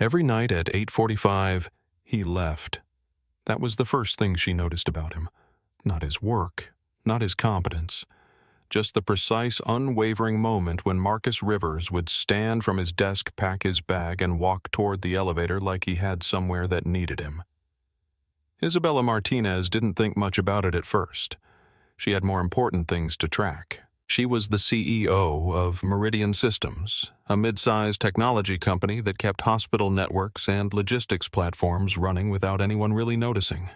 Every night at 8:45, he left. That was the first thing she noticed about him. Not his work, not his competence, just the precise, unwavering moment when Marcus Rivers would stand from his desk, pack his bag, and walk toward the elevator like he had somewhere that needed him. Isabella Martinez didn't think much about it at first. She had more important things to track. She was the CEO of Meridian Systems, a mid-sized technology company that kept hospital networks and logistics platforms running without anyone really noticing.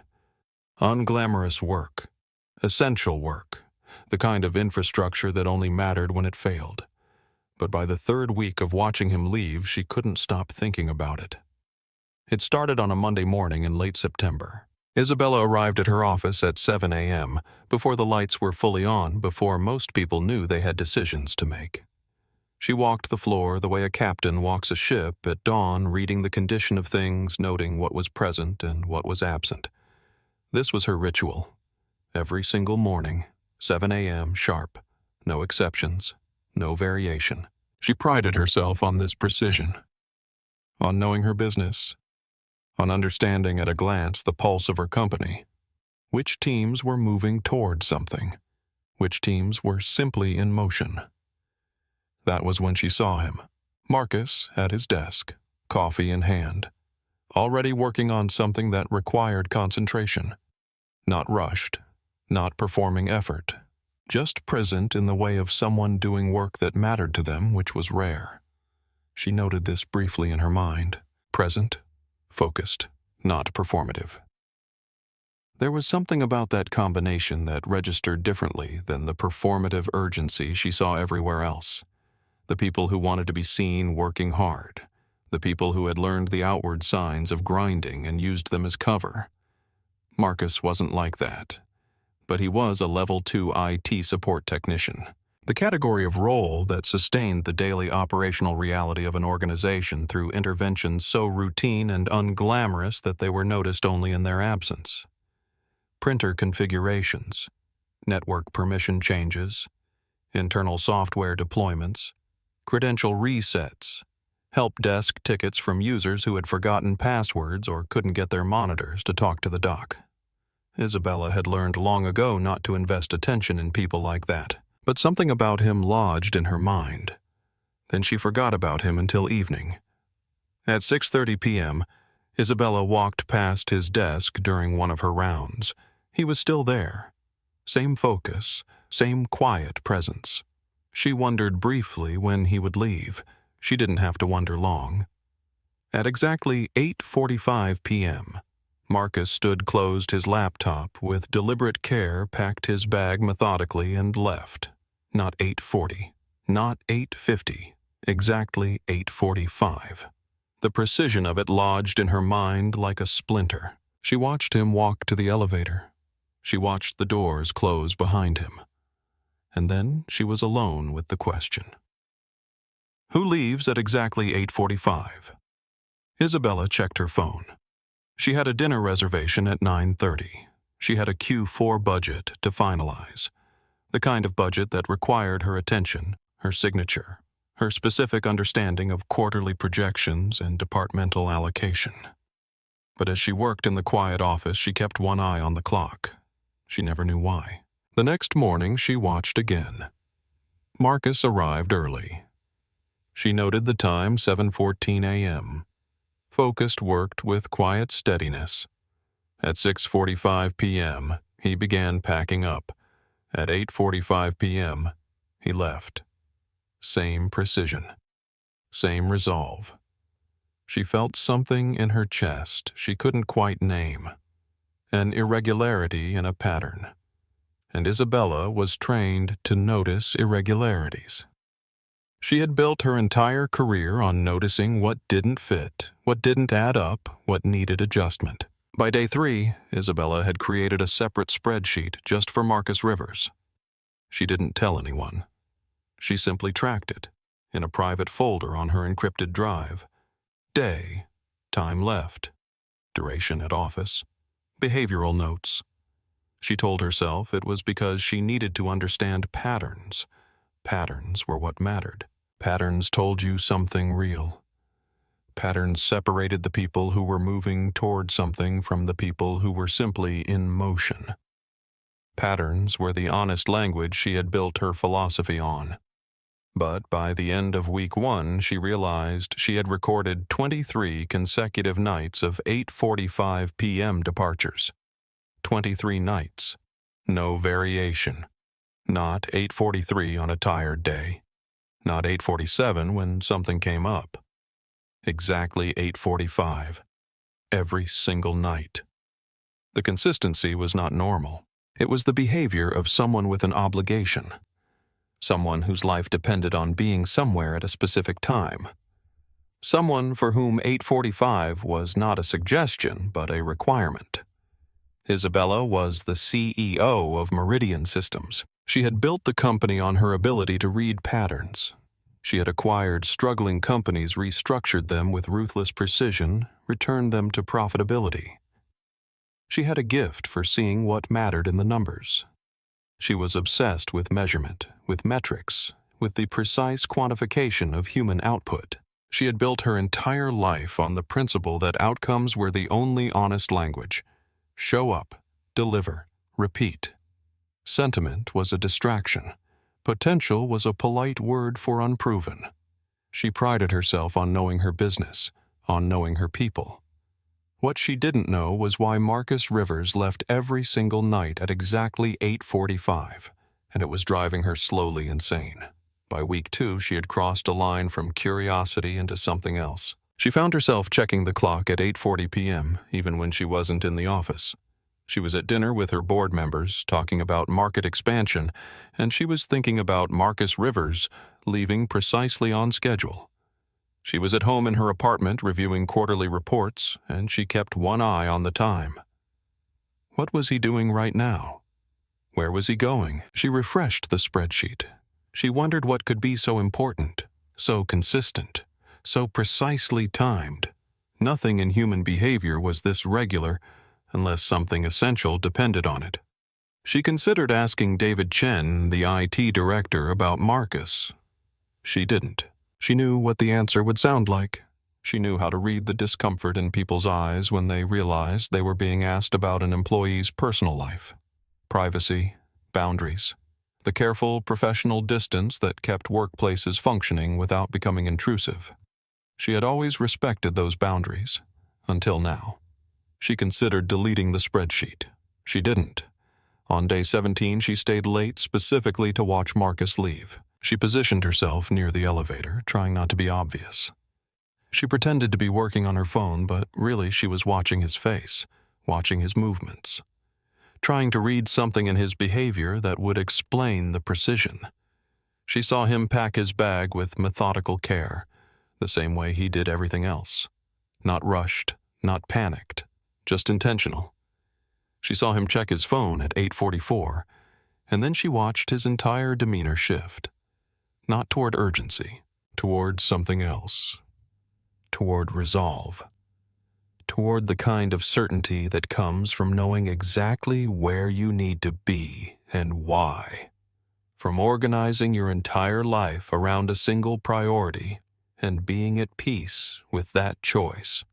Unglamorous work, essential work, the kind of infrastructure that only mattered when it failed. But by the third week of watching him leave, she couldn't stop thinking about it. It started on a Monday morning in late September. Isabella arrived at her office at 7 a.m., before the lights were fully on, before most people knew they had decisions to make. She walked the floor the way a captain walks a ship at dawn, reading the condition of things, noting what was present and what was absent. This was her ritual. Every single morning, 7 a.m. sharp, no exceptions, no variation. She prided herself on this precision, on knowing her business, on understanding at a glance the pulse of her company, which teams were moving toward something, which teams were simply in motion. That was when she saw him, Marcus at his desk, coffee in hand, already working on something that required concentration, not rushed, not performing effort, just present in the way of someone doing work that mattered to them, which was rare. She noted this briefly in her mind, present, focused, not performative. There was something about that combination that registered differently than the performative urgency she saw everywhere else. The people who wanted to be seen working hard, the people who had learned the outward signs of grinding and used them as cover. Marcus wasn't like that, but he was a Level 2 IT support technician. The category of role that sustained the daily operational reality of an organization through interventions so routine and unglamorous that they were noticed only in their absence. Printer configurations, network permission changes, internal software deployments, credential resets, help desk tickets from users who had forgotten passwords or couldn't get their monitors to talk to the doc. Isabella had learned long ago not to invest attention in people like that. But something about him lodged in her mind. Then she forgot about him until evening. At 6:30 p.m., Isabella walked past his desk during one of her rounds. He was still there. Same focus, same quiet presence. She wondered briefly when he would leave. She didn't have to wonder long. At exactly 8:45 p.m., Marcus stood closed his laptop, with deliberate care packed his bag methodically and left. Not 8:40, not 8:50, exactly 8:45. The precision of it lodged in her mind like a splinter. She watched him walk to the elevator. She watched the doors close behind him. And then she was alone with the question. Who leaves at exactly 8:45? Isabella checked her phone. She had a dinner reservation at 9:30. She had a Q4 budget to finalize. The kind of budget that required her attention, her signature, her specific understanding of quarterly projections and departmental allocation. But as she worked in the quiet office, she kept one eye on the clock. She never knew why. The next morning, she watched again. Marcus arrived early. She noted the time, 7:14 a.m. Focused worked with quiet steadiness. At 6:45 p.m., he began packing up. At 8:45 p.m., he left. Same precision. Same resolve. She felt something in her chest she couldn't quite name. An irregularity in a pattern. And Isabella was trained to notice irregularities. She had built her entire career on noticing what didn't fit, what didn't add up, what needed adjustment. By day 3, Isabella had created a separate spreadsheet just for Marcus Rivers. She didn't tell anyone. She simply tracked it in a private folder on her encrypted drive. Day, time left, duration at office, behavioral notes. She told herself it was because she needed to understand patterns. Patterns were what mattered. Patterns told you something real. Patterns separated the people who were moving toward something from the people who were simply in motion. Patterns were the honest language she had built her philosophy on. But by the end of week 1, she realized she had recorded 23 consecutive nights of 8:45 p.m. departures. 23 nights. No variation. Not 8:43 on a tired day. Not 8:47 when something came up. Exactly 8:45. Every single night. The consistency was not normal. It was the behavior of someone with an obligation. Someone whose life depended on being somewhere at a specific time. Someone for whom 8:45 was not a suggestion, but a requirement. Isabella was the CEO of Meridian Systems. She had built the company on her ability to read patterns. She had acquired struggling companies, restructured them with ruthless precision, returned them to profitability. She had a gift for seeing what mattered in the numbers. She was obsessed with measurement, with metrics, with the precise quantification of human output. She had built her entire life on the principle that outcomes were the only honest language. Show up, deliver, repeat. Sentiment was a distraction. Potential was a polite word for unproven. She prided herself on knowing her business, on knowing her people. What she didn't know was why Marcus Rivers left every single night at exactly 8:45, and it was driving her slowly insane. By week 2, she had crossed a line from curiosity into something else. She found herself checking the clock at 8:40 p.m., even when she wasn't in the office. She was at dinner with her board members, talking about market expansion, and she was thinking about Marcus Rivers leaving precisely on schedule. She was at home in her apartment reviewing quarterly reports, and she kept one eye on the time. What was he doing right now? Where was he going? She refreshed the spreadsheet. She wondered what could be so important, so consistent, so precisely timed. Nothing in human behavior was this regular, unless something essential depended on it. She considered asking David Chen, the IT director, about Marcus. She didn't. She knew what the answer would sound like. She knew how to read the discomfort in people's eyes when they realized they were being asked about an employee's personal life. Privacy, boundaries, the careful professional distance that kept workplaces functioning without becoming intrusive. She had always respected those boundaries, until now. She considered deleting the spreadsheet. She didn't. On day 17, she stayed late specifically to watch Marcus leave. She positioned herself near the elevator, trying not to be obvious. She pretended to be working on her phone, but really she was watching his face, watching his movements, trying to read something in his behavior that would explain the precision. She saw him pack his bag with methodical care, the same way he did everything else. Not rushed, not panicked, just intentional. She saw him check his phone at 8:44, and then she watched his entire demeanor shift. Not toward urgency, toward something else. Toward resolve. Toward the kind of certainty that comes from knowing exactly where you need to be and why. From organizing your entire life around a single priority and being at peace with that choice.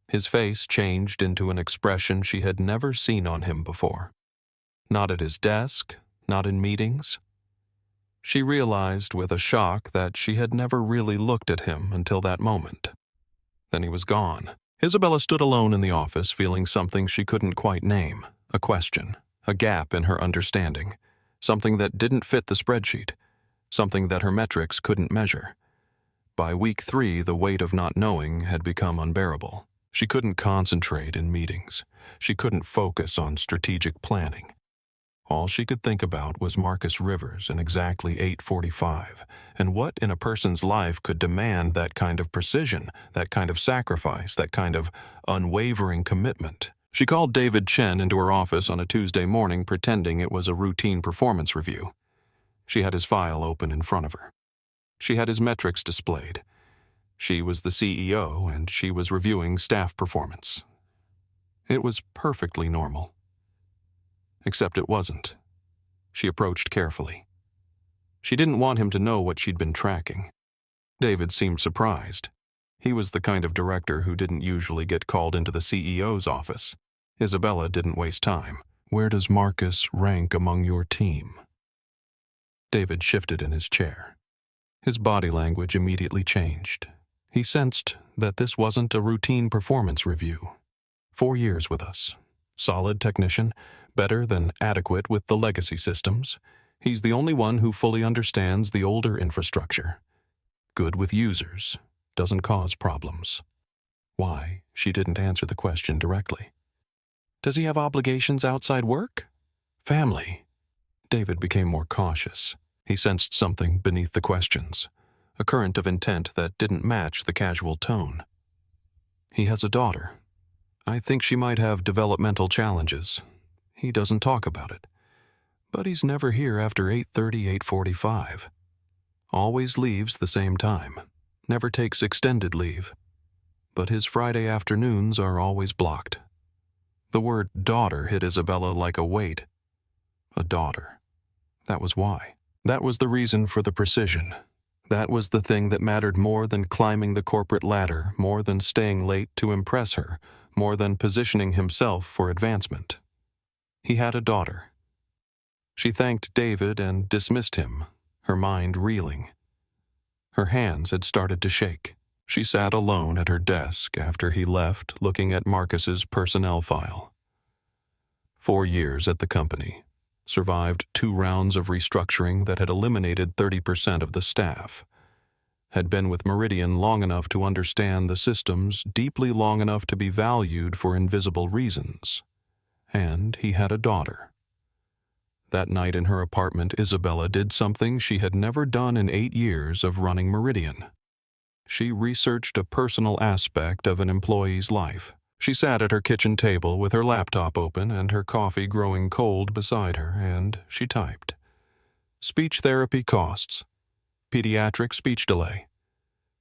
His face changed into an expression she had never seen on him before. Not at his desk, not in meetings. She realized with a shock that she had never really looked at him until that moment. Then he was gone. Isabella stood alone in the office, feeling something she couldn't quite name, a question, a gap in her understanding, something that didn't fit the spreadsheet, something that her metrics couldn't measure. By week 3, the weight of not knowing had become unbearable. She couldn't concentrate in meetings. She couldn't focus on strategic planning. All she could think about was Marcus Rivers and exactly 8:45, and what in a person's life could demand that kind of precision, that kind of sacrifice, that kind of unwavering commitment. She called David Chen into her office on a Tuesday morning pretending it was a routine performance review. She had his file open in front of her. She had his metrics displayed. She was the CEO, and she was reviewing staff performance. It was perfectly normal. Except it wasn't. She approached carefully. She didn't want him to know what she'd been tracking. David seemed surprised. He was the kind of director who didn't usually get called into the CEO's office. Isabella didn't waste time. "Where does Marcus rank among your team?" David shifted in his chair. His body language immediately changed. He sensed that this wasn't a routine performance review. 4 years with us. Solid technician, better than adequate with the legacy systems. He's the only one who fully understands the older infrastructure. Good with users. Doesn't cause problems. Why? She didn't answer the question directly. Does he have obligations outside work? Family. David became more cautious. He sensed something beneath the questions, a current of intent that didn't match the casual tone. He has a daughter. I think she might have developmental challenges. He doesn't talk about it. But he's never here after 8:30, 8:45. Always leaves the same time. Never takes extended leave. But his Friday afternoons are always blocked. The word daughter hit Isabella like a weight. A daughter. That was why. That was the reason for the precision. That was the thing that mattered more than climbing the corporate ladder, more than staying late to impress her, more than positioning himself for advancement. He had a daughter. She thanked David and dismissed him, her mind reeling. Her hands had started to shake. She sat alone at her desk after he left, looking at Marcus's personnel file. 4 years at the company. Survived 2 rounds of restructuring that had eliminated 30% of the staff. Had been with Meridian long enough to understand the systems, deeply long enough to be valued for invisible reasons. And he had a daughter. That night in her apartment, Isabella did something she had never done in 8 years of running Meridian. She researched a personal aspect of an employee's life. She sat at her kitchen table with her laptop open and her coffee growing cold beside her, and she typed. Speech therapy costs. Pediatric speech delay.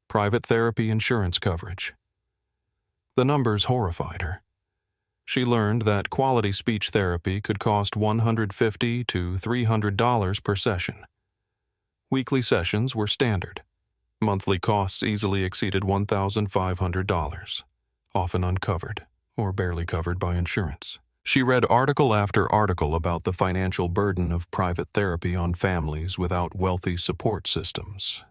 Private therapy insurance coverage. The numbers horrified her. She learned that quality speech therapy could cost $150 to $300 per session. Weekly sessions were standard. Monthly costs easily exceeded $1,500, often uncovered or barely covered by insurance. She read article after article about the financial burden of private therapy on families without wealthy support systems.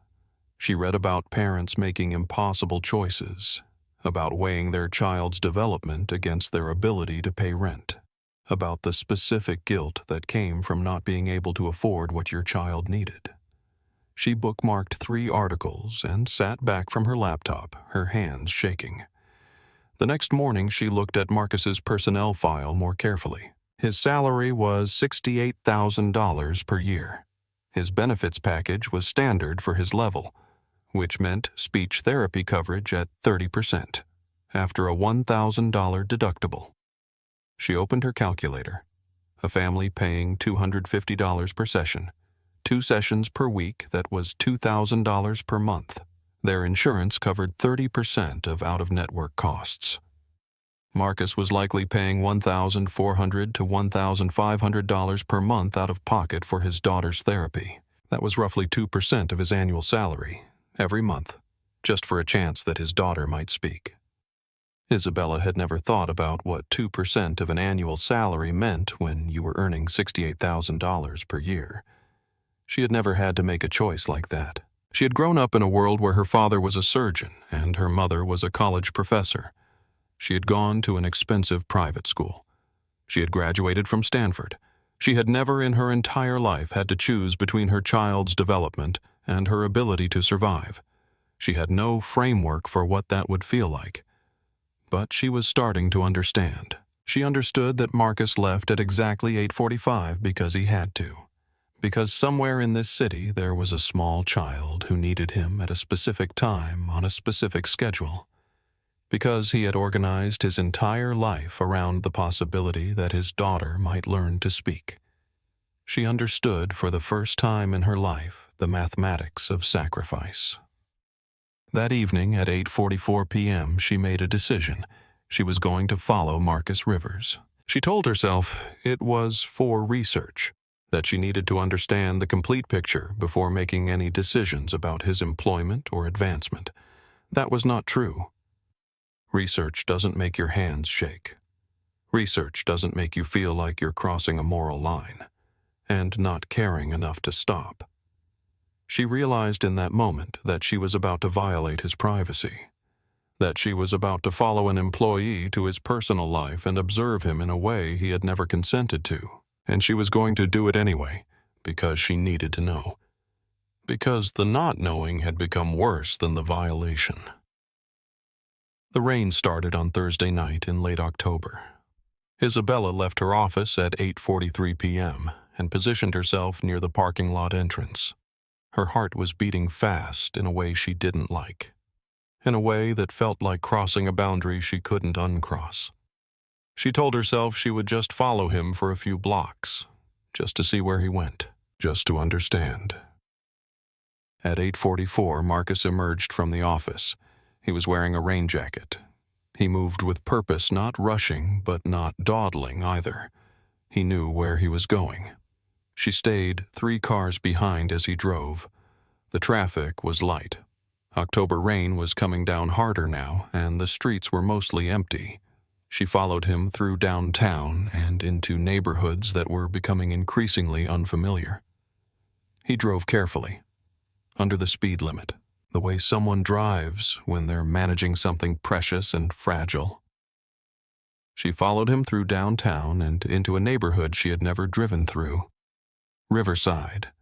She read about parents making impossible choices, about weighing their child's development against their ability to pay rent, about the specific guilt that came from not being able to afford what your child needed. She bookmarked 3 articles and sat back from her laptop, her hands shaking. The next morning, she looked at Marcus's personnel file more carefully. His salary was $68,000 per year. His benefits package was standard for his level, which meant speech therapy coverage at 30%, after a $1,000 deductible. She opened her calculator. A family paying $250 per session. 2 sessions per week, that was $2,000 per month. Their insurance covered 30% of out-of-network costs. Marcus was likely paying $1,400 to $1,500 per month out of pocket for his daughter's therapy. That was roughly 2% of his annual salary, every month, just for a chance that his daughter might speak. Isabella had never thought about what 2% of an annual salary meant when you were earning $68,000 per year. She had never had to make a choice like that. She had grown up in a world where her father was a surgeon and her mother was a college professor. She had gone to an expensive private school. She had graduated from Stanford. She had never in her entire life had to choose between her child's development and her ability to survive. She had no framework for what that would feel like. But she was starting to understand. She understood that Marcus left at exactly 8:45 because he had to. Because somewhere in this city there was a small child who needed him at a specific time on a specific schedule. Because he had organized his entire life around the possibility that his daughter might learn to speak. She understood for the first time in her life the mathematics of sacrifice. That evening at 8:44 p.m. she made a decision. She was going to follow Marcus Rivers. She told herself it was for research, that she needed to understand the complete picture before making any decisions about his employment or advancement, That was not true. Research doesn't make your hands shake. Research doesn't make you feel like you're crossing a moral line and not caring enough to stop. She realized in that moment that she was about to violate his privacy, that she was about to follow an employee to his personal life and observe him in a way he had never consented to, and she was going to do it anyway because she needed to know, because the not knowing had become worse than the violation. The rain started on Thursday night in late October. Isabella left her office at 8:43 p.m. and positioned herself near the parking lot entrance. Her heart was beating fast in a way she didn't like, in a way that felt like crossing a boundary she couldn't uncross. She told herself she would just follow him for a few blocks, just to see where he went, just to understand. At 8:44, Marcus emerged from the office. He was wearing a rain jacket. He moved with purpose, not rushing, but not dawdling either. He knew where he was going. She stayed 3 cars behind as he drove. The traffic was light. October rain was coming down harder now, and the streets were mostly empty. She followed him through downtown and into neighborhoods that were becoming increasingly unfamiliar. He drove carefully, under the speed limit, the way someone drives when they're managing something precious and fragile. She followed him through downtown and into a neighborhood she had never driven through. Riverside,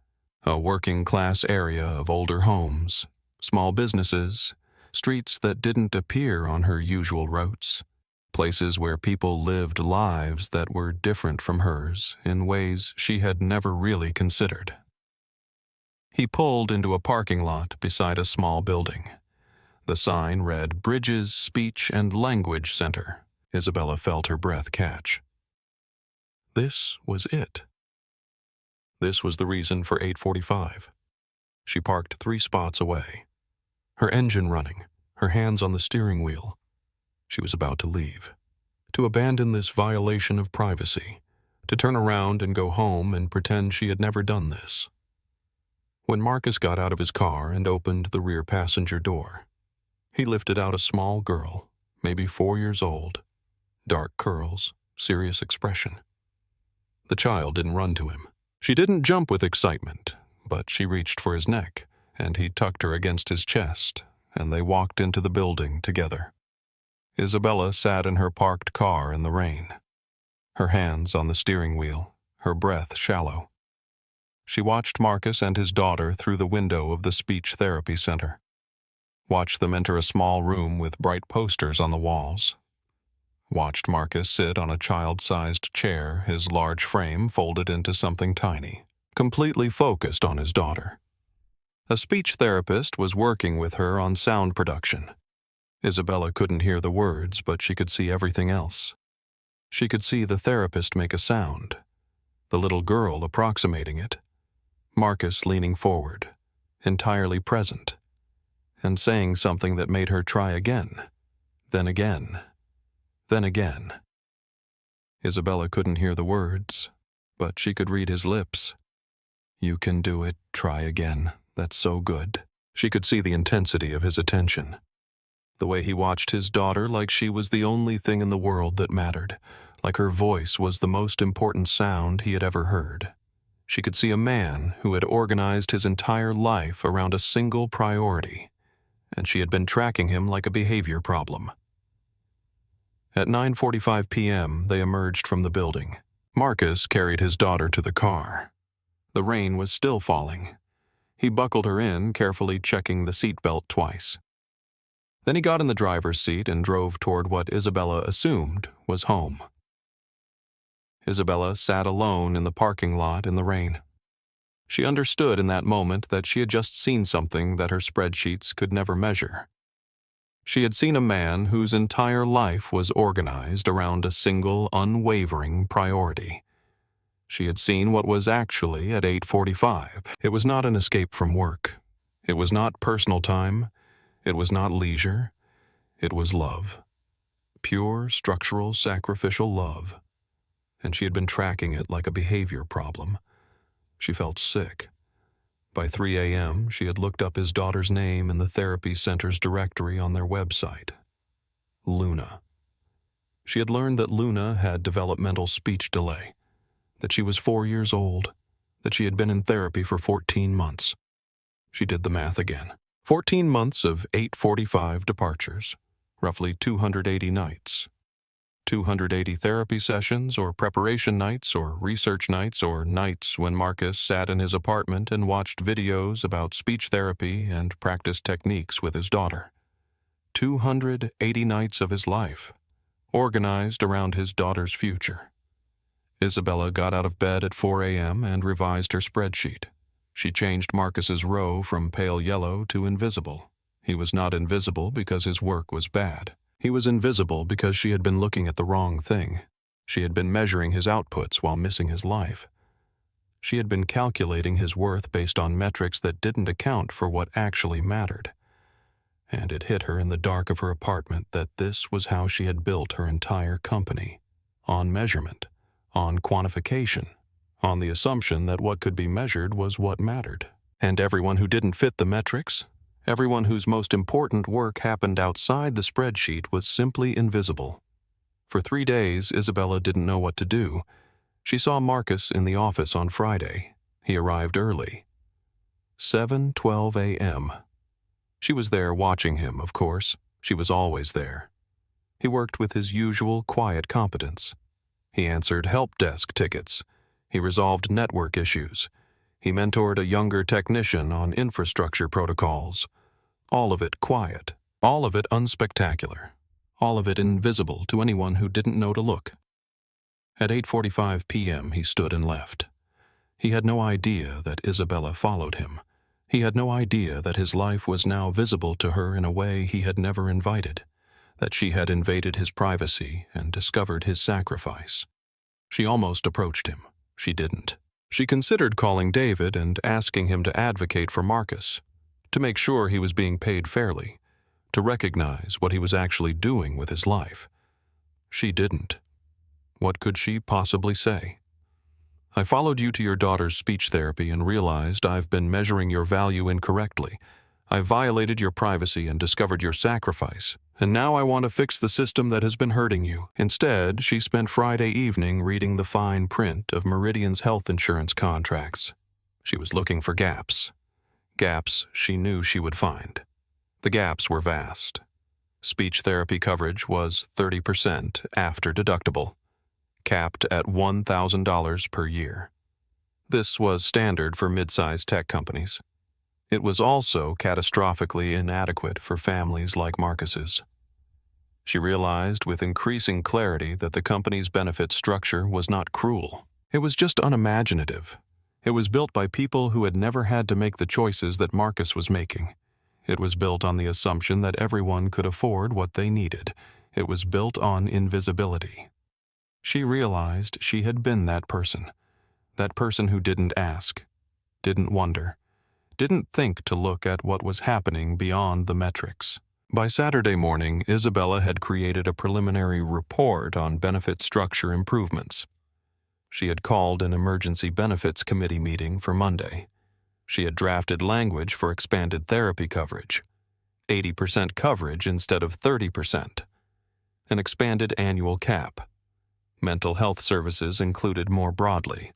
a working-class area of older homes, small businesses, streets that didn't appear on her usual routes, places where people lived lives that were different from hers in ways she had never really considered. He pulled into a parking lot beside a small building. The sign read Bridges Speech and Language Center. Isabella felt her breath catch. This was it. This was the reason for 8:45. She parked 3 spots away, her engine running, her hands on the steering wheel. She was about to leave, to abandon this violation of privacy, to turn around and go home and pretend she had never done this. When Marcus got out of his car and opened the rear passenger door, he lifted out a small girl, maybe 4 years old, dark curls, serious expression. The child didn't run to him. She didn't jump with excitement, but she reached for his neck, and he tucked her against his chest, and they walked into the building together. Isabella sat in her parked car in the rain, her hands on the steering wheel, her breath shallow. She watched Marcus and his daughter through the window of the speech therapy center, watched them enter a small room with bright posters on the walls, watched Marcus sit on a child-sized chair, his large frame folded into something tiny, completely focused on his daughter. A speech therapist was working with her on sound production. Isabella couldn't hear the words, but she could see everything else. She could see the therapist make a sound, the little girl approximating it, Marcus leaning forward, entirely present, and saying something that made her try again, then again. Then again. Isabella couldn't hear the words, but she could read his lips. You can do it, try again. That's so good. She could see the intensity of his attention. The way he watched his daughter like she was the only thing in the world that mattered, like her voice was the most important sound he had ever heard. She could see a man who had organized his entire life around a single priority, and she had been tracking him like a behavior problem. At 9:45 p.m., they emerged from the building. Marcus carried his daughter to the car. The rain was still falling. He buckled her in, carefully checking the seatbelt twice. Then he got in the driver's seat and drove toward what Isabella assumed was home. Isabella sat alone in the parking lot in the rain. She understood in that moment that she had just seen something that her spreadsheets could never measure. She had seen a man whose entire life was organized around a single, unwavering priority. She had seen what was actually at 8:45. It was not an escape from work. It was not personal time. It was not leisure. It was love. Pure, structural, sacrificial love. And she had been tracking it like a behavior problem. She felt sick. By 3 a.m., she had looked up his daughter's name in the therapy center's directory on their website. Luna. She had learned that Luna had developmental speech delay, that she was 4 years old, that she had been in therapy for 14 months. She did the math again. 14 months of 8:45 departures, roughly 280 nights. 280 therapy sessions or preparation nights or research nights or nights when Marcus sat in his apartment and watched videos about speech therapy and practiced techniques with his daughter. 280 nights of his life, organized around his daughter's future. Isabella got out of bed at 4 a.m. and revised her spreadsheet. She changed Marcus's row from pale yellow to invisible. He was not invisible because his work was bad. He was invisible because she had been looking at the wrong thing. She had been measuring his outputs while missing his life. She had been calculating his worth based on metrics that didn't account for what actually mattered. And it hit her in the dark of her apartment that this was how she had built her entire company. On measurement, on quantification, on the assumption that what could be measured was what mattered. And everyone who didn't fit the metrics, everyone whose most important work happened outside the spreadsheet, was simply invisible. For 3 days, Isabella didn't know what to do. She saw Marcus in the office on Friday. He arrived early. 7:12 a.m. She was there watching him, of course. She was always there. He worked with his usual quiet competence. He answered help desk tickets. He resolved network issues. He mentored a younger technician on infrastructure protocols. All of it quiet, all of it unspectacular, all of it invisible to anyone who didn't know to look. At 8:45 p.m. he stood and left. He had no idea that Isabella followed him. He had no idea that his life was now visible to her in a way he had never invited, that she had invaded his privacy and discovered his sacrifice. She almost approached him. She didn't. She considered calling David and asking him to advocate for Marcus, to make sure he was being paid fairly, to recognize what he was actually doing with his life. She didn't. What could she possibly say? I followed you to your daughter's speech therapy and realized I've been measuring your value incorrectly. I violated your privacy and discovered your sacrifice, and now I want to fix the system that has been hurting you. Instead, she spent Friday evening reading the fine print of Meridian's health insurance contracts. She was looking for gaps. Gaps she knew she would find. The gaps were vast. Speech therapy coverage was 30% after deductible, capped at $1,000 per year. This was standard for mid-sized tech companies. It was also catastrophically inadequate for families like Marcus's. She realized with increasing clarity that the company's benefit structure was not cruel. It was just unimaginative. It was built by people who had never had to make the choices that Marcus was making. It was built on the assumption that everyone could afford what they needed. It was built on invisibility. She realized she had been that person who didn't ask, didn't wonder, didn't think to look at what was happening beyond the metrics. By Saturday morning, Isabella had created a preliminary report on benefit structure improvements. She had called an emergency benefits committee meeting for Monday. She had drafted language for expanded therapy coverage, 80% coverage instead of 30%, an expanded annual cap, mental health services included more broadly.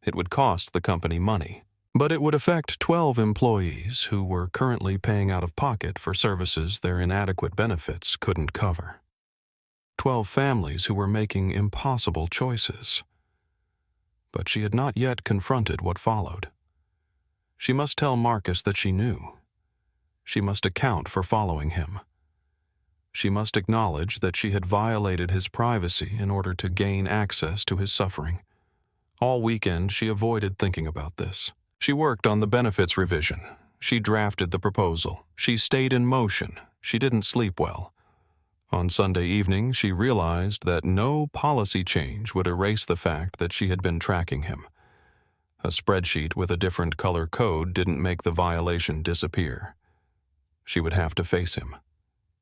It would cost the company money, but it would affect 12 employees who were currently paying out of pocket for services their inadequate benefits couldn't cover. 12 families who were making impossible choices. But she had not yet confronted what followed. She must tell Marcus that she knew. She must account for following him. She must acknowledge that she had violated his privacy in order to gain access to his suffering. All weekend, she avoided thinking about this. She worked on the benefits revision. She drafted the proposal. She stayed in motion. She didn't sleep well. On Sunday evening, she realized that no policy change would erase the fact that she had been tracking him. A spreadsheet with a different color code didn't make the violation disappear. She would have to face him.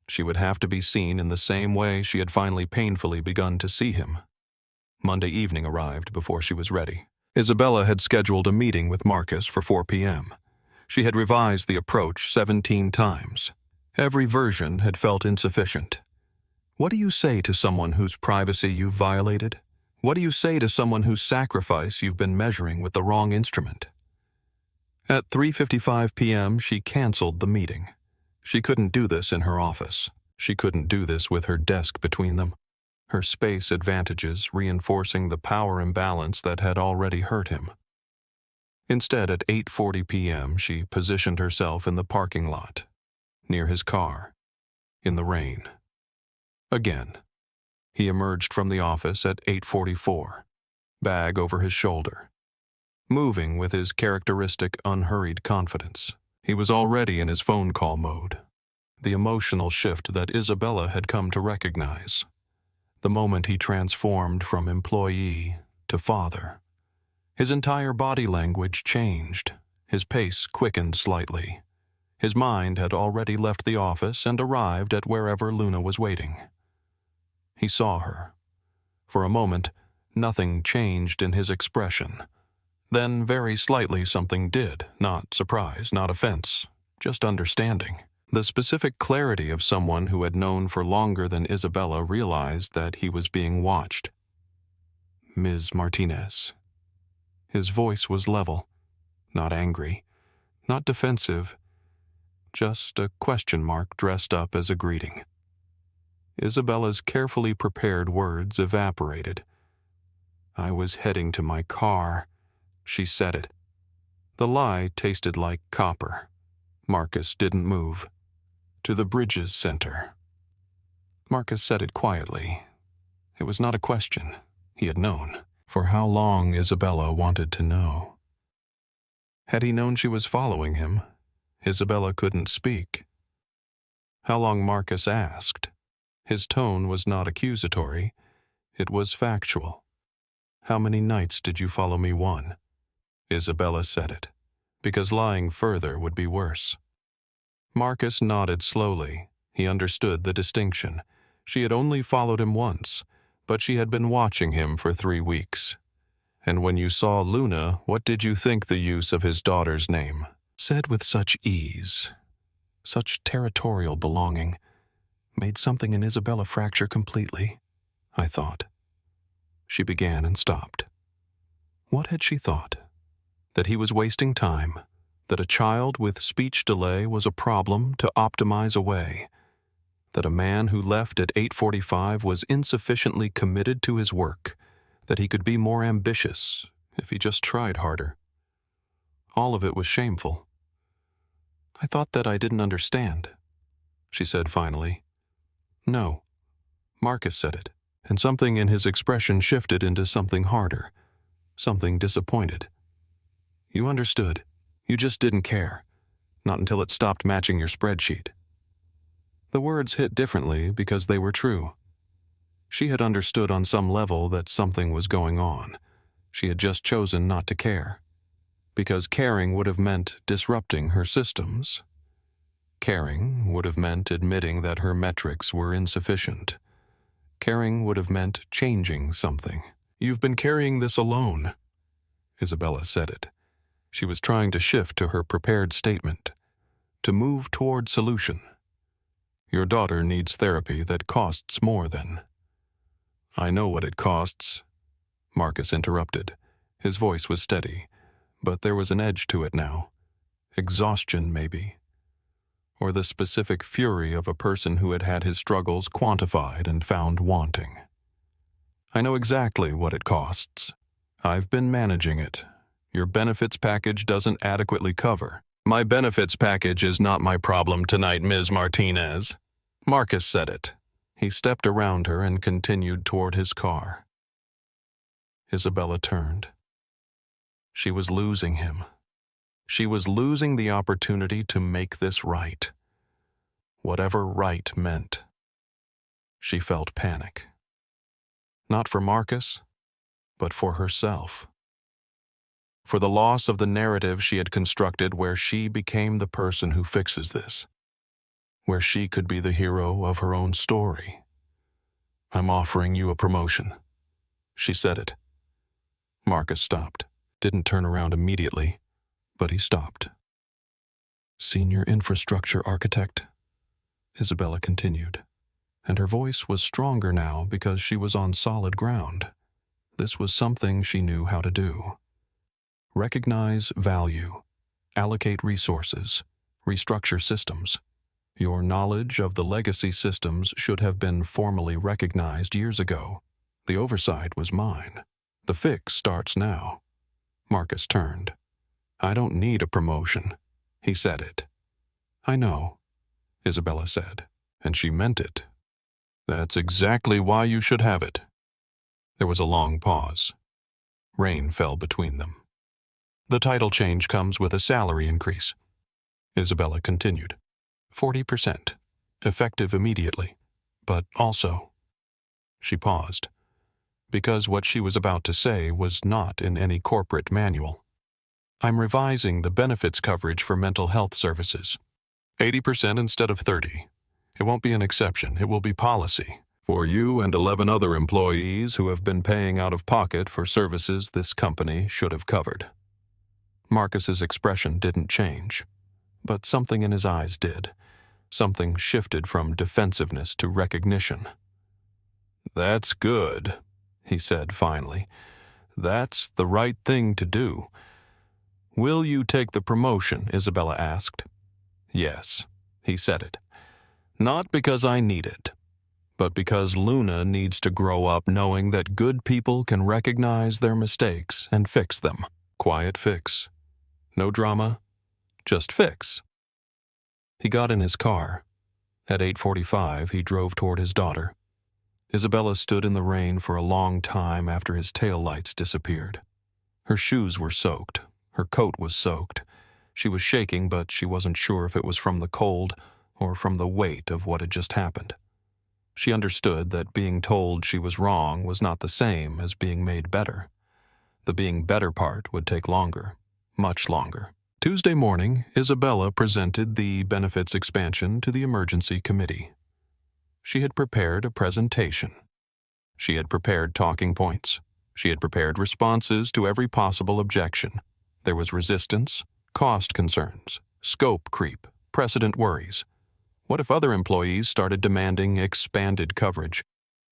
She would have to be seen in the same way she had finally painfully begun to see him. Monday evening arrived before she was ready. Isabella had scheduled a meeting with Marcus for 4 p.m. She had revised the approach 17 times. Every version had felt insufficient. What do you say to someone whose privacy you've violated? What do you say to someone whose sacrifice you've been measuring with the wrong instrument? At 3:55 p.m., she canceled the meeting. She couldn't do this in her office. She couldn't do this with her desk between them, her space advantages reinforcing the power imbalance that had already hurt him. Instead, at 8:40 p.m., she positioned herself in the parking lot, near his car, in the rain. Again, he emerged from the office at 8:44, bag over his shoulder, moving with his characteristic unhurried confidence. He was already in his phone call mode, the emotional shift that Isabella had come to recognize. The moment he transformed from employee to father, his entire body language changed, his pace quickened slightly. His mind had already left the office and arrived at wherever Luna was waiting. He saw her. For a moment, nothing changed in his expression. Then, very slightly, something did. Not surprise, not offense, just understanding. The specific clarity of someone who had known for longer than Isabella realized that he was being watched. Ms. Martinez. His voice was level, not angry, not defensive, just a question mark dressed up as a greeting. Isabella's carefully prepared words evaporated. "I was heading to my car," she said it. The lie tasted like copper. Marcus didn't move. "To the Bridges Center." Marcus said it quietly. It was not a question. He had known. For how long, Isabella wanted to know. Had he known she was following him? Isabella couldn't speak. How long, Marcus asked. His tone was not accusatory. It was factual. "How many nights did you follow me?" "One." Isabella said it, because lying further would be worse. Marcus nodded slowly. He understood the distinction. She had only followed him once, but she had been watching him for 3 weeks. "And when you saw Luna, what did you think the use of his daughter's name?" Said with such ease, such territorial belonging, made something in Isabella fracture completely, I thought. She began and stopped. What had she thought? That he was wasting time, that a child with speech delay was a problem to optimize away, that a man who left at 8:45 was insufficiently committed to his work, that he could be more ambitious if he just tried harder. All of it was shameful. "I thought that I didn't understand," she said finally. "No." Marcus said it, and something in his expression shifted into something harder, something disappointed. "You understood. You just didn't care. Not until it stopped matching your spreadsheet." The words hit differently because they were true. She had understood on some level that something was going on. She had just chosen not to care. Because caring would have meant disrupting her systems. Caring would have meant admitting that her metrics were insufficient. Caring would have meant changing something. "You've been carrying this alone." Isabella said it. She was trying to shift to her prepared statement, to move toward solution. "Your daughter needs therapy that costs more than—" "I know what it costs," Marcus interrupted. His voice was steady, but there was an edge to it now. Exhaustion, maybe. Or the specific fury of a person who had had his struggles quantified and found wanting. "I know exactly what it costs. I've been managing it. Your benefits package doesn't adequately cover." "My benefits package is not my problem tonight, Ms. Martinez." Marcus said it. He stepped around her and continued toward his car. Isabella turned. She was losing him. She was losing the opportunity to make this right. Whatever right meant. She felt panic. Not for Marcus, but for herself. For the loss of the narrative she had constructed where she became the person who fixes this. Where she could be the hero of her own story. "I'm offering you a promotion." She said it. Marcus stopped. didn't turn around immediately, but he stopped. "Senior infrastructure architect," Isabella continued, and her voice was stronger now because she was on solid ground. This was something she knew how to do. Recognize value, allocate resources, restructure systems. Your knowledge of the legacy systems should have been formally recognized years ago. The oversight was mine. The fix starts now. Marcus turned. "I don't need a promotion." He said it. "I know," Isabella said, and she meant it. "That's exactly why you should have it." There was a long pause. Rain fell between them. "The title change comes with a salary increase," Isabella continued. 40%, effective immediately, but also. She paused, because what she was about to say was not in any corporate manual. "I'm revising the benefits coverage for mental health services. 80% instead of 30. It won't be an exception, it will be policy. For you and 11 other employees who have been paying out of pocket for services this company should have covered." Marcus's expression didn't change, but something in his eyes did. Something shifted from defensiveness to recognition. "That's good," he said finally. "That's the right thing to do." "Will you take the promotion?" Isabella asked. "Yes," he said it. "Not because I need it, but because Luna needs to grow up knowing that good people can recognize their mistakes and fix them. Quiet fix. No drama, just fix." He got in his car. At 8:45, he drove toward his daughter. Isabella stood in the rain for a long time after his taillights disappeared. Her shoes were soaked. Her coat was soaked. She was shaking, but she wasn't sure if it was from the cold or from the weight of what had just happened. She understood that being told she was wrong was not the same as being made better. The being better part would take longer, much longer. Tuesday morning, Isabella presented the benefits expansion to the emergency committee. She had prepared a presentation. She had prepared talking points. She had prepared responses to every possible objection. There was resistance, cost concerns, scope creep, precedent worries. What if other employees started demanding expanded coverage?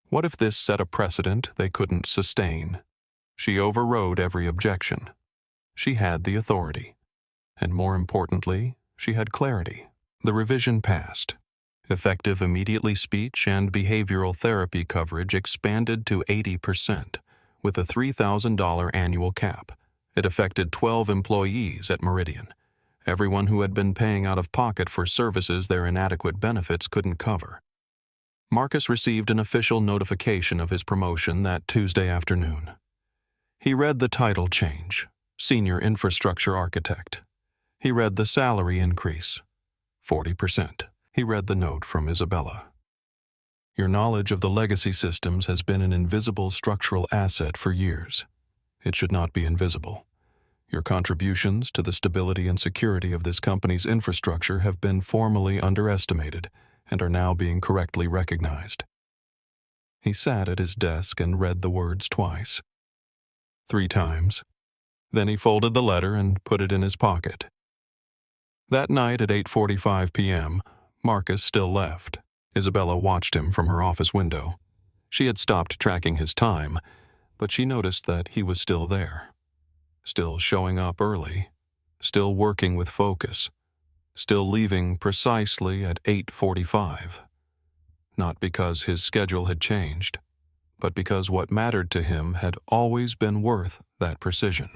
What if this set a precedent they couldn't sustain? She overrode every objection. She had the authority. And more importantly, she had clarity. The revision passed. Effective immediately speech and behavioral therapy coverage expanded to 80%, with a $3,000 annual cap. It affected 12 employees at Meridian, everyone who had been paying out of pocket for services their inadequate benefits couldn't cover. Marcus received an official notification of his promotion that Tuesday afternoon. He read the title change, Senior Infrastructure Architect. He read the salary increase, 40%. He read the note from Isabella. "Your knowledge of the legacy systems has been an invisible structural asset for years. It should not be invisible. Your contributions to the stability and security of this company's infrastructure have been formally underestimated and are now being correctly recognized." He sat at his desk and read the words twice. 3 times. Then he folded the letter and put it in his pocket. That night at 8:45 p.m., Marcus still left. Isabella watched him from her office window. She had stopped tracking his time, but she noticed that he was still there. Still showing up early. Still working with focus. Still leaving precisely at 8:45. Not because his schedule had changed, but because what mattered to him had always been worth that precision.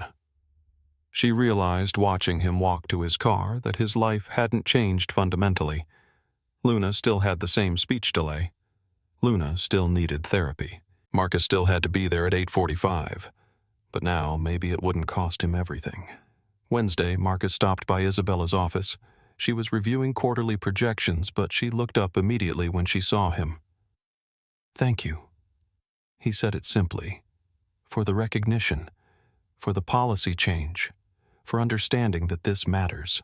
She realized watching him walk to his car that his life hadn't changed fundamentally. Luna still had the same speech delay. Luna still needed therapy. Marcus still had to be there at 8:45. But now maybe it wouldn't cost him everything. Wednesday, Marcus stopped by Isabella's office. She was reviewing quarterly projections, but she looked up immediately when she saw him. "Thank you." He said it simply. For the recognition. For the policy change. For understanding that this matters.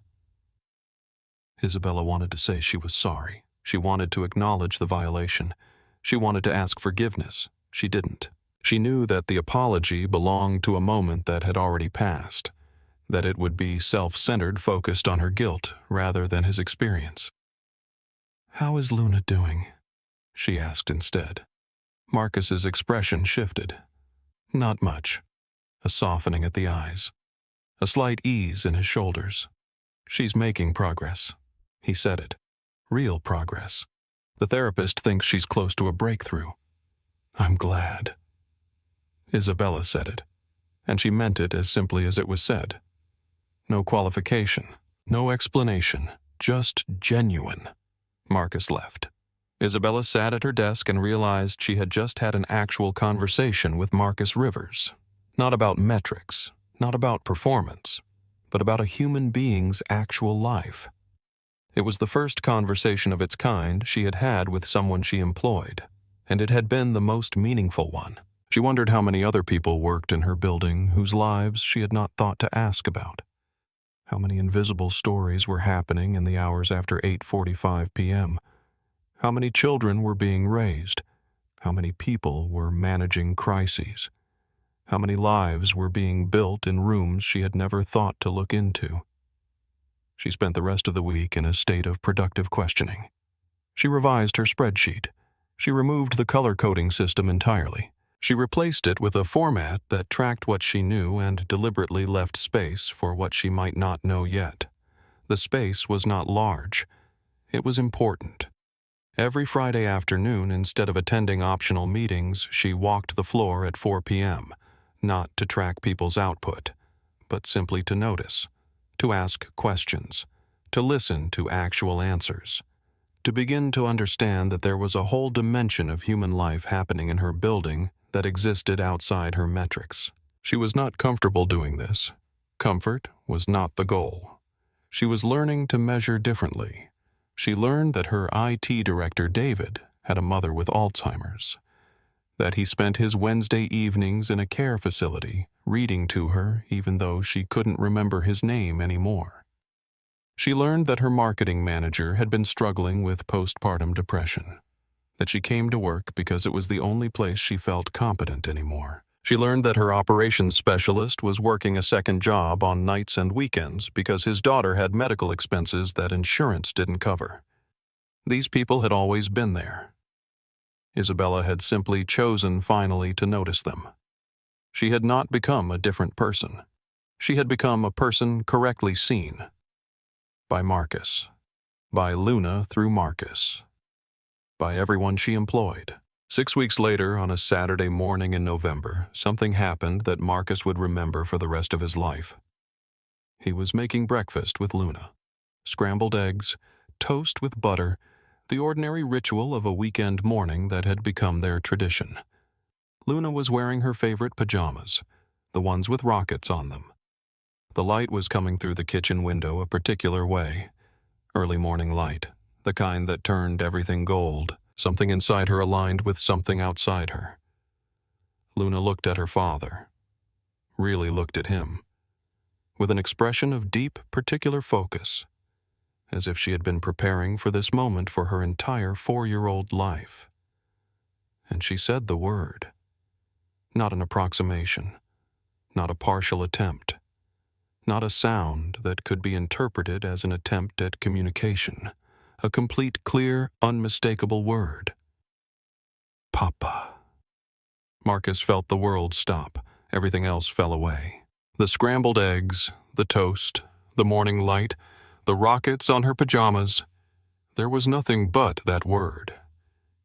Isabella wanted to say she was sorry. She wanted to acknowledge the violation. She wanted to ask forgiveness. She didn't. She knew that the apology belonged to a moment that had already passed, that it would be self-centered, focused on her guilt rather than his experience. "How is Luna doing?" she asked instead. Marcus's expression shifted. Not much. A softening at the eyes. A slight ease in his shoulders. "She's making progress." He said it. Real progress. The therapist thinks she's close to a breakthrough. "I'm glad." Isabella said it, and she meant it as simply as it was said. No qualification, no explanation, just genuine. Marcus left. Isabella sat at her desk and realized she had just had an actual conversation with Marcus Rivers. Not about metrics, not about performance, but about a human being's actual life. It was the first conversation of its kind she had had with someone she employed, and it had been the most meaningful one. She wondered how many other people worked in her building whose lives she had not thought to ask about. How many invisible stories were happening in the hours after 8:45 p.m. How many children were being raised? How many people were managing crises? How many lives were being built in rooms she had never thought to look into? She spent the rest of the week in a state of productive questioning. She revised her spreadsheet. She removed the color coding system entirely. She replaced it with a format that tracked what she knew and deliberately left space for what she might not know yet. The space was not large. It was important. Every Friday afternoon, instead of attending optional meetings, she walked the floor at 4 p.m., not to track people's output, but simply to notice, to ask questions, to listen to actual answers, to begin to understand that there was a whole dimension of human life happening in her building that existed outside her metrics. She was not comfortable doing this. Comfort was not the goal. She was learning to measure differently. She learned that her IT director, David, had a mother with Alzheimer's, that he spent his Wednesday evenings in a care facility, reading to her even though she couldn't remember his name anymore. She learned that her marketing manager had been struggling with postpartum depression, that she came to work because it was the only place she felt competent anymore. She learned that her operations specialist was working a second job on nights and weekends because his daughter had medical expenses that insurance didn't cover. These people had always been there. Isabella had simply chosen finally to notice them. She had not become a different person. She had become a person correctly seen. By Marcus. By Luna through Marcus. By everyone she employed. 6 weeks later, on a Saturday morning in November, something happened that Marcus would remember for the rest of his life. He was making breakfast with Luna. Scrambled eggs, toast with butter, the ordinary ritual of a weekend morning that had become their tradition. Luna was wearing her favorite pajamas, the ones with rockets on them. The light was coming through the kitchen window a particular way. Early morning light, the kind that turned everything gold. Something inside her aligned with something outside her. Luna looked at her father. Really looked at him. With an expression of deep, particular focus, as if she had been preparing for this moment for her entire 4-year-old life. And she said the word. Not an approximation. Not a partial attempt. Not a sound that could be interpreted as an attempt at communication. A complete, clear, unmistakable word. Papa. Marcus felt the world stop. Everything else fell away. The scrambled eggs, the toast, the morning light, the rockets on her pajamas. There was nothing but that word,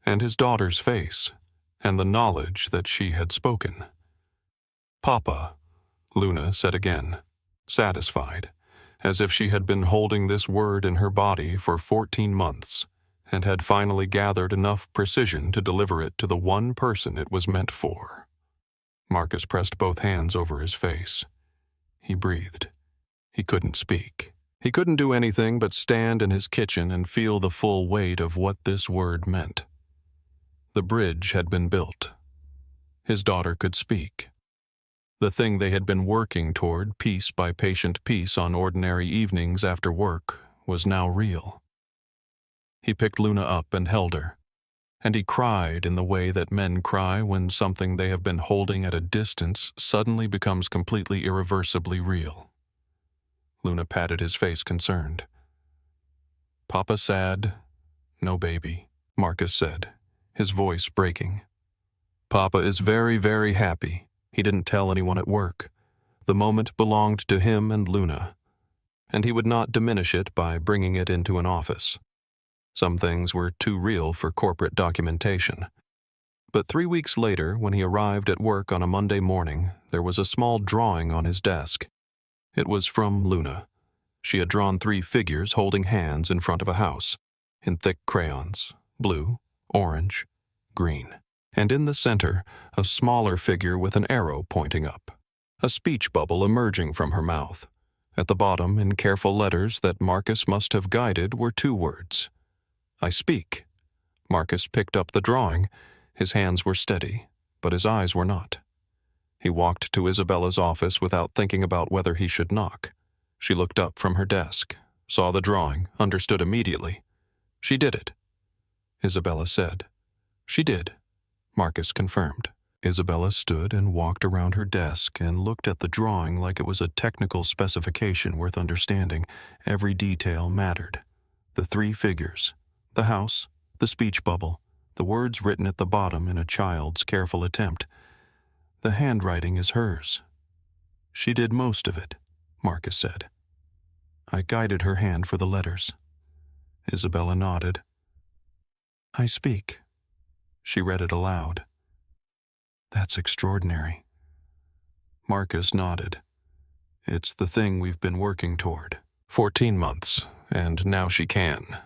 and his daughter's face, and the knowledge that she had spoken. Papa, Luna said again, satisfied, as if she had been holding this word in her body for 14 months and had finally gathered enough precision to deliver it to the one person it was meant for. Marcus pressed both hands over his face. He breathed. He couldn't speak. He couldn't do anything but stand in his kitchen and feel the full weight of what this word meant. The bridge had been built. His daughter could speak. The thing they had been working toward, piece by patient piece on ordinary evenings after work, was now real. He picked Luna up and held her. And he cried in the way that men cry when something they have been holding at a distance suddenly becomes completely irreversibly real. Luna patted his face, concerned. "Papa sad, no baby," Marcus said, his voice breaking. "Papa is very, very happy. He didn't tell anyone at work. The moment belonged to him and Luna, and he would not diminish it by bringing it into an office. Some things were too real for corporate documentation. But 3 weeks later, when he arrived at work on a Monday morning, there was a small drawing on his desk. It was from Luna. She had drawn 3 figures holding hands in front of a house, in thick crayons, blue, orange, green. And in the center, a smaller figure with an arrow pointing up, a speech bubble emerging from her mouth. At the bottom, in careful letters that Marcus must have guided, were 2 words. "I speak." Marcus picked up the drawing. His hands were steady, but his eyes were not. He walked to Isabella's office without thinking about whether he should knock. She looked up from her desk, saw the drawing, understood immediately. "She did it," Isabella said. "She did," Marcus confirmed. Isabella stood and walked around her desk and looked at the drawing like it was a technical specification worth understanding. Every detail mattered. The 3 figures, the house, the speech bubble, the words written at the bottom in a child's careful attempt. The handwriting is hers. "She did most of it," Marcus said. "I guided her hand for the letters." Isabella nodded. "I speak." She read it aloud. "That's extraordinary." Marcus nodded. "It's the thing we've been working toward. 14 months, and now she can."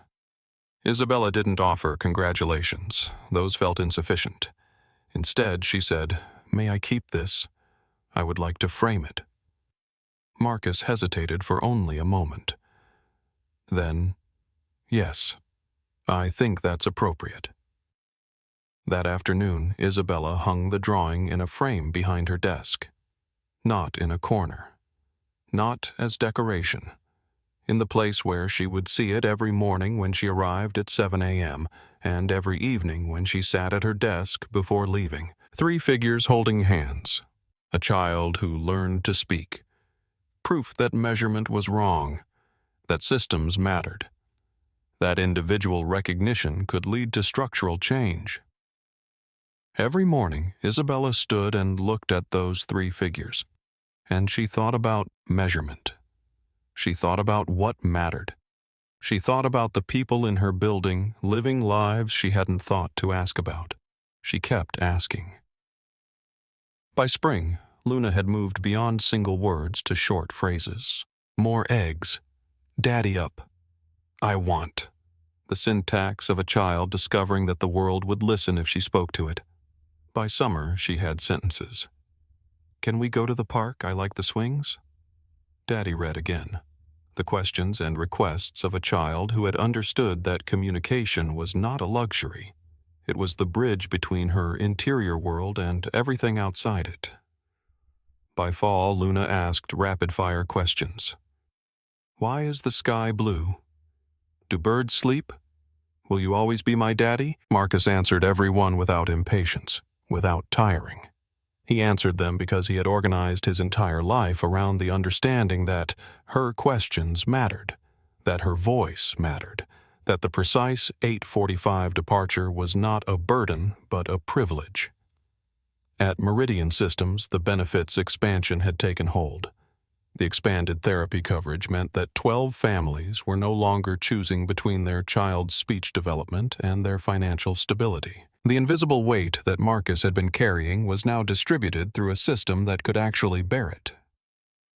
Isabella didn't offer congratulations. Those felt insufficient. Instead, she said, "May I keep this? I would like to frame it." Marcus hesitated for only a moment. Then, "Yes, I think that's appropriate." That afternoon, Isabella hung the drawing in a frame behind her desk. Not in a corner. Not as decoration. In the place where she would see it every morning when she arrived at 7 a.m., and every evening when she sat at her desk before leaving. 3 figures holding hands. A child who learned to speak. Proof that measurement was wrong, that systems mattered, that individual recognition could lead to structural change. Every morning, Isabella stood and looked at those 3 figures, and she thought about measurement. She thought about what mattered. She thought about the people in her building living lives she hadn't thought to ask about. She kept asking. By spring, Luna had moved beyond single words to short phrases. More eggs. Daddy up. I want. The syntax of a child discovering that the world would listen if she spoke to it. By summer, she had sentences. Can we go to the park? I like the swings. Daddy read again. The questions and requests of a child who had understood that communication was not a luxury. It was the bridge between her interior world and everything outside it. By fall, Luna asked rapid-fire questions. Why is the sky blue? Do birds sleep? Will you always be my daddy? Marcus answered every one without impatience, without tiring. He answered them because he had organized his entire life around the understanding that her questions mattered, that her voice mattered, that the precise 8:45 departure was not a burden but a privilege. At Meridian Systems, the benefits expansion had taken hold. The expanded therapy coverage meant that 12 families were no longer choosing between their child's speech development and their financial stability. The invisible weight that Marcus had been carrying was now distributed through a system that could actually bear it.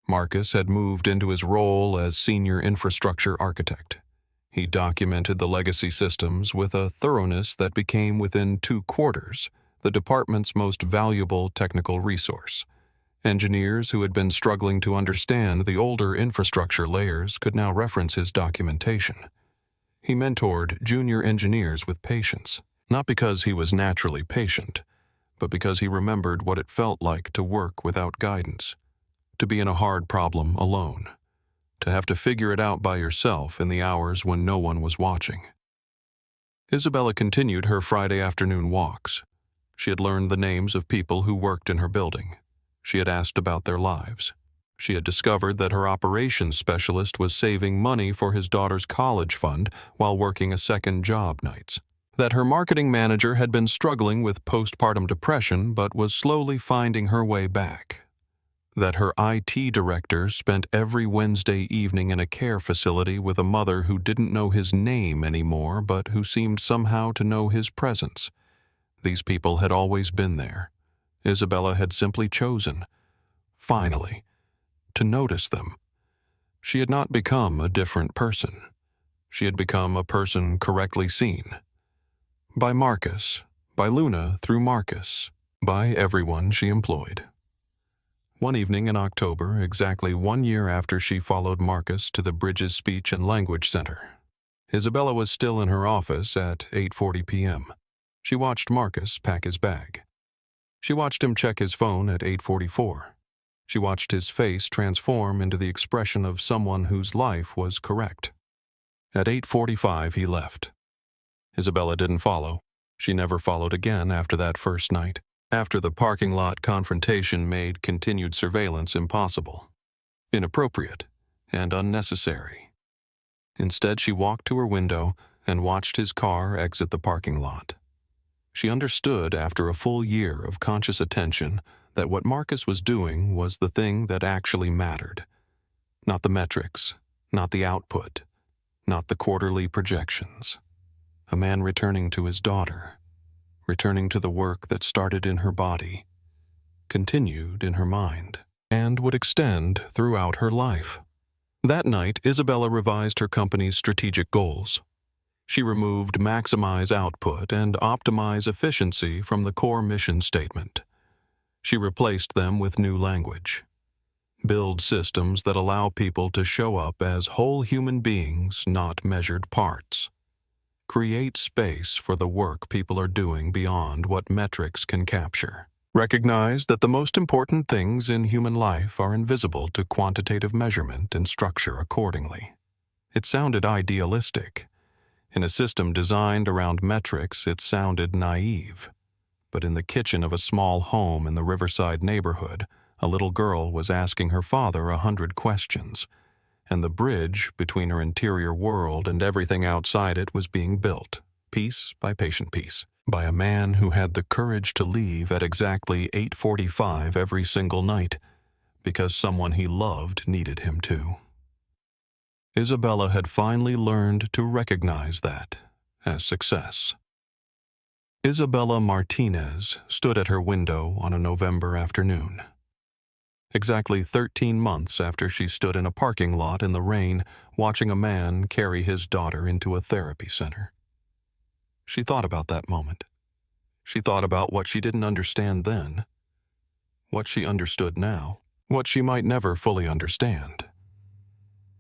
Marcus had moved into his role as senior infrastructure architect. He documented the legacy systems with a thoroughness that became, within 2 quarters, the department's most valuable technical resource. Engineers who had been struggling to understand the older infrastructure layers could now reference his documentation. He mentored junior engineers with patience, not because he was naturally patient, but because he remembered what it felt like to work without guidance, to be in a hard problem alone, to have to figure it out by yourself in the hours when no one was watching. Isabella continued her Friday afternoon walks. She had learned the names of people who worked in her building. She had asked about their lives. She had discovered that her operations specialist was saving money for his daughter's college fund while working a second job nights. That her marketing manager had been struggling with postpartum depression but was slowly finding her way back. That her IT director spent every Wednesday evening in a care facility with a mother who didn't know his name anymore but who seemed somehow to know his presence. These people had always been there. Isabella had simply chosen, finally, to notice them. She had not become a different person. She had become a person correctly seen. By Marcus, by Luna through Marcus, by everyone she employed. One evening in October, exactly 1 year after she followed Marcus to the Bridges Speech and Language Center, Isabella was still in her office at 8:40 p.m. She watched Marcus pack his bag. She watched him check his phone at 8:44. She watched his face transform into the expression of someone whose life was correct. At 8:45 he left. Isabella didn't follow. She never followed again after that first night, after the parking lot confrontation made continued surveillance impossible, inappropriate, and unnecessary. Instead, she walked to her window and watched his car exit the parking lot. She understood after a full year of conscious attention that what Marcus was doing was the thing that actually mattered. Not the metrics, not the output, not the quarterly projections. A man returning to his daughter, returning to the work that started in her body, continued in her mind, and would extend throughout her life. That night, Isabella revised her company's strategic goals. She removed maximize output and optimize efficiency from the core mission statement. She replaced them with new language. Build systems that allow people to show up as whole human beings, not measured parts. Create space for the work people are doing beyond what metrics can capture. Recognize that the most important things in human life are invisible to quantitative measurement and structure accordingly. It sounded idealistic. In a system designed around metrics, it sounded naive. But in the kitchen of a small home in the Riverside neighborhood, a little girl was asking her father 100 questions, and the bridge between her interior world and everything outside it was being built, piece by patient piece, by a man who had the courage to leave at exactly 8:45 every single night, because someone he loved needed him to. Isabella had finally learned to recognize that as success. Isabella Martinez stood at her window on a November afternoon. Exactly 13 months after she stood in a parking lot in the rain, watching a man carry his daughter into a therapy center. She thought about that moment. She thought about what she didn't understand then, what she understood now, what she might never fully understand.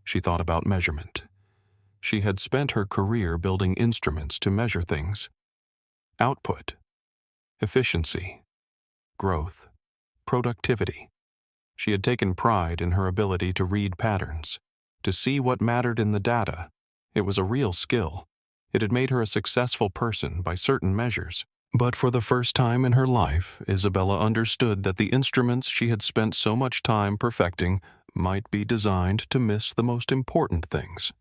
She thought about measurement. She had spent her career building instruments to measure things. Output, efficiency, growth, productivity. She had taken pride in her ability to read patterns, to see what mattered in the data. It was a real skill. It had made her a successful person by certain measures. But for the first time in her life, Isabella understood that the instruments she had spent so much time perfecting might be designed to miss the most important things.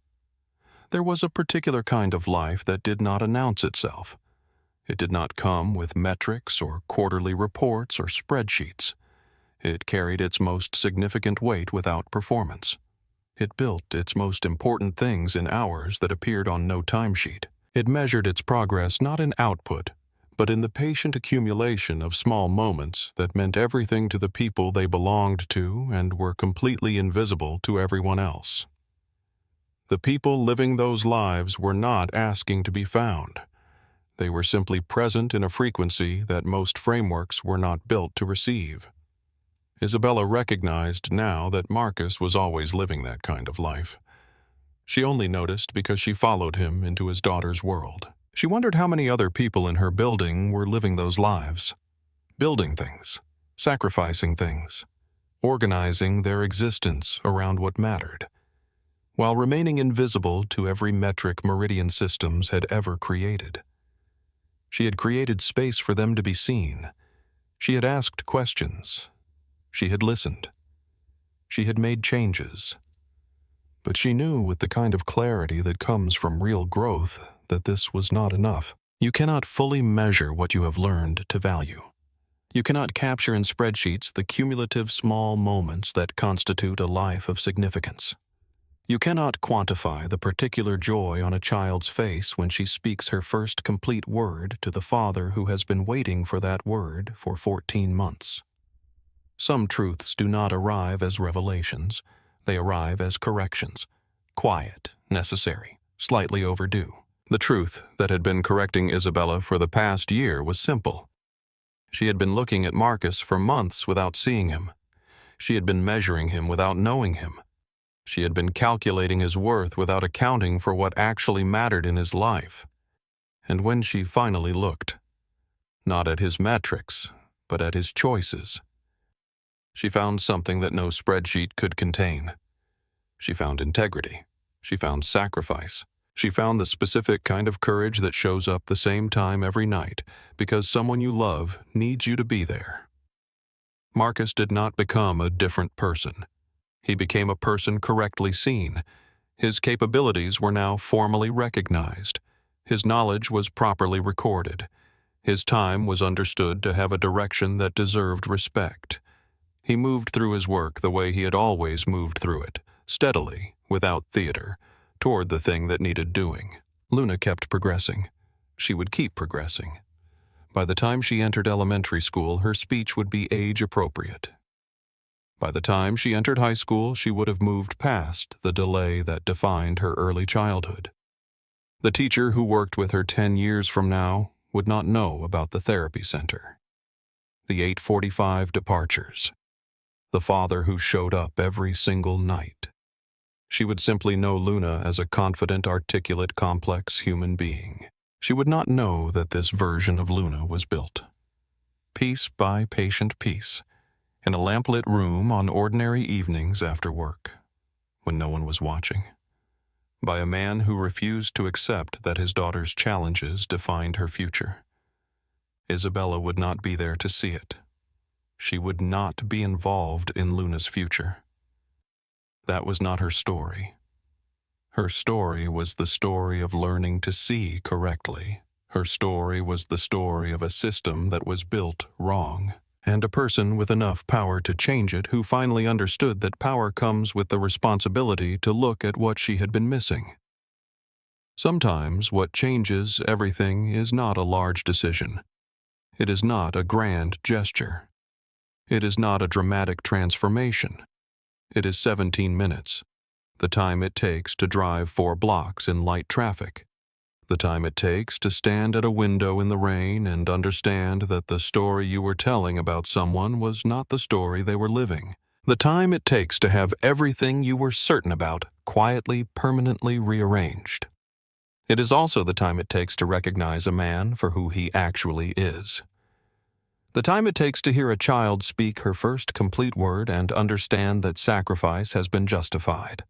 There was a particular kind of life that did not announce itself. It did not come with metrics or quarterly reports or spreadsheets. It carried its most significant weight without performance. It built its most important things in hours that appeared on no timesheet. It measured its progress not in output, but in the patient accumulation of small moments that meant everything to the people they belonged to and were completely invisible to everyone else. The people living those lives were not asking to be found. They were simply present in a frequency that most frameworks were not built to receive. Isabella recognized now that Marcus was always living that kind of life. She only noticed because she followed him into his daughter's world. She wondered how many other people in her building were living those lives, building things, sacrificing things, organizing their existence around what mattered. while remaining invisible to every metric Meridian Systems had ever created. She had created space for them to be seen. She had asked questions. She had listened. She had made changes. But she knew with the kind of clarity that comes from real growth that this was not enough. You cannot fully measure what you have learned to value. You cannot capture in spreadsheets the cumulative small moments that constitute a life of significance. You cannot quantify the particular joy on a child's face when she speaks her first complete word to the father who has been waiting for that word for 14 months. Some truths do not arrive as revelations. They arrive as corrections. Quiet, necessary, slightly overdue. The truth that had been correcting Isabella for the past year was simple. She had been looking at Marcus for months without seeing him. She had been measuring him without knowing him. She had been calculating his worth without accounting for what actually mattered in his life. And when she finally looked, not at his metrics, but at his choices, she found something that no spreadsheet could contain. She found integrity. She found sacrifice. She found the specific kind of courage that shows up the same time every night because someone you love needs you to be there. Marcus did not become a different person. He became a person correctly seen. His capabilities were now formally recognized. His knowledge was properly recorded. His time was understood to have a direction that deserved respect. He moved through his work the way he had always moved through it, steadily, without theater, toward the thing that needed doing. Luna kept progressing. She would keep progressing. By the time she entered elementary school, her speech would be age-appropriate. By the time she entered high school, she would have moved past the delay that defined her early childhood. The teacher who worked with her 10 years from now would not know about the therapy center. The 8:45 departures. The father who showed up every single night. She would simply know Luna as a confident, articulate, complex human being. She would not know that this version of Luna was built, piece by patient piece, in a lamplit room on ordinary evenings after work, when no one was watching, by a man who refused to accept that his daughter's challenges defined her future. Isabella would not be there to see it. She would not be involved in Luna's future. That was not her story. Her story was the story of learning to see correctly. Her story was the story of a system that was built wrong, and a person with enough power to change it who finally understood that power comes with the responsibility to look at what she had been missing. Sometimes what changes everything is not a large decision. It is not a grand gesture. It is not a dramatic transformation. It is 17 minutes, the time it takes to drive 4 blocks in light traffic, the time it takes to stand at a window in the rain and understand that the story you were telling about someone was not the story they were living, the time it takes to have everything you were certain about quietly, permanently rearranged. It is also the time it takes to recognize a man for who he actually is. The time it takes to hear a child speak her first complete word and understand that sacrifice has been justified.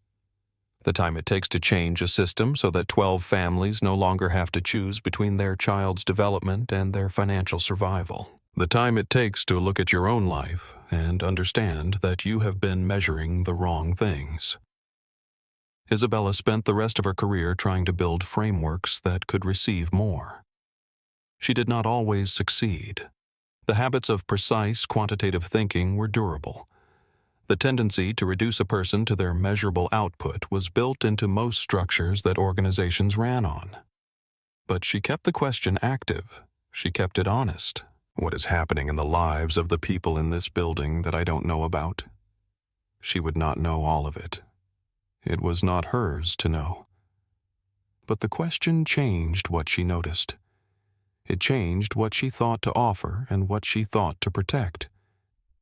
The time it takes to change a system so that 12 families no longer have to choose between their child's development and their financial survival. The time it takes to look at your own life and understand that you have been measuring the wrong things. Isabella spent the rest of her career trying to build frameworks that could receive more. She did not always succeed. The habits of precise, quantitative thinking were durable. The tendency to reduce a person to their measurable output was built into most structures that organizations ran on. But she kept the question active. She kept it honest. What is happening in the lives of the people in this building that I don't know about? She would not know all of it. It was not hers to know. But the question changed what she noticed. It changed what she thought to offer and what she thought to protect.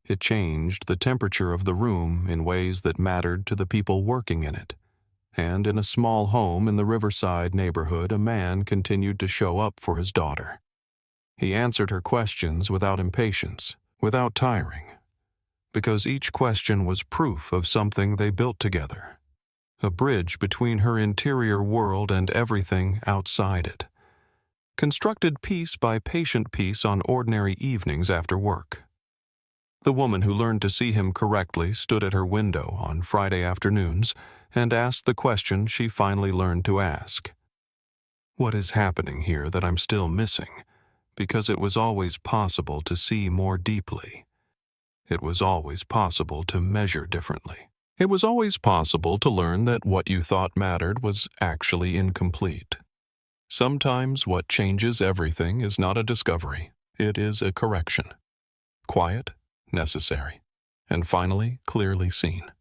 It changed the temperature of the room in ways that mattered to the people working in it. And in a small home in the Riverside neighborhood, a man continued to show up for his daughter. He answered her questions without impatience, without tiring, because each question was proof of something they built together, a bridge between her interior world and everything outside it. Constructed piece by patient piece on ordinary evenings after work. The woman who learned to see him correctly stood at her window on Friday afternoons and asked the question she finally learned to ask. What is happening here that I'm still missing? Because it was always possible to see more deeply. It was always possible to measure differently. It was always possible to learn that what you thought mattered was actually incomplete. Sometimes what changes everything is not a discovery, it is a correction. Quiet, necessary, and finally clearly seen.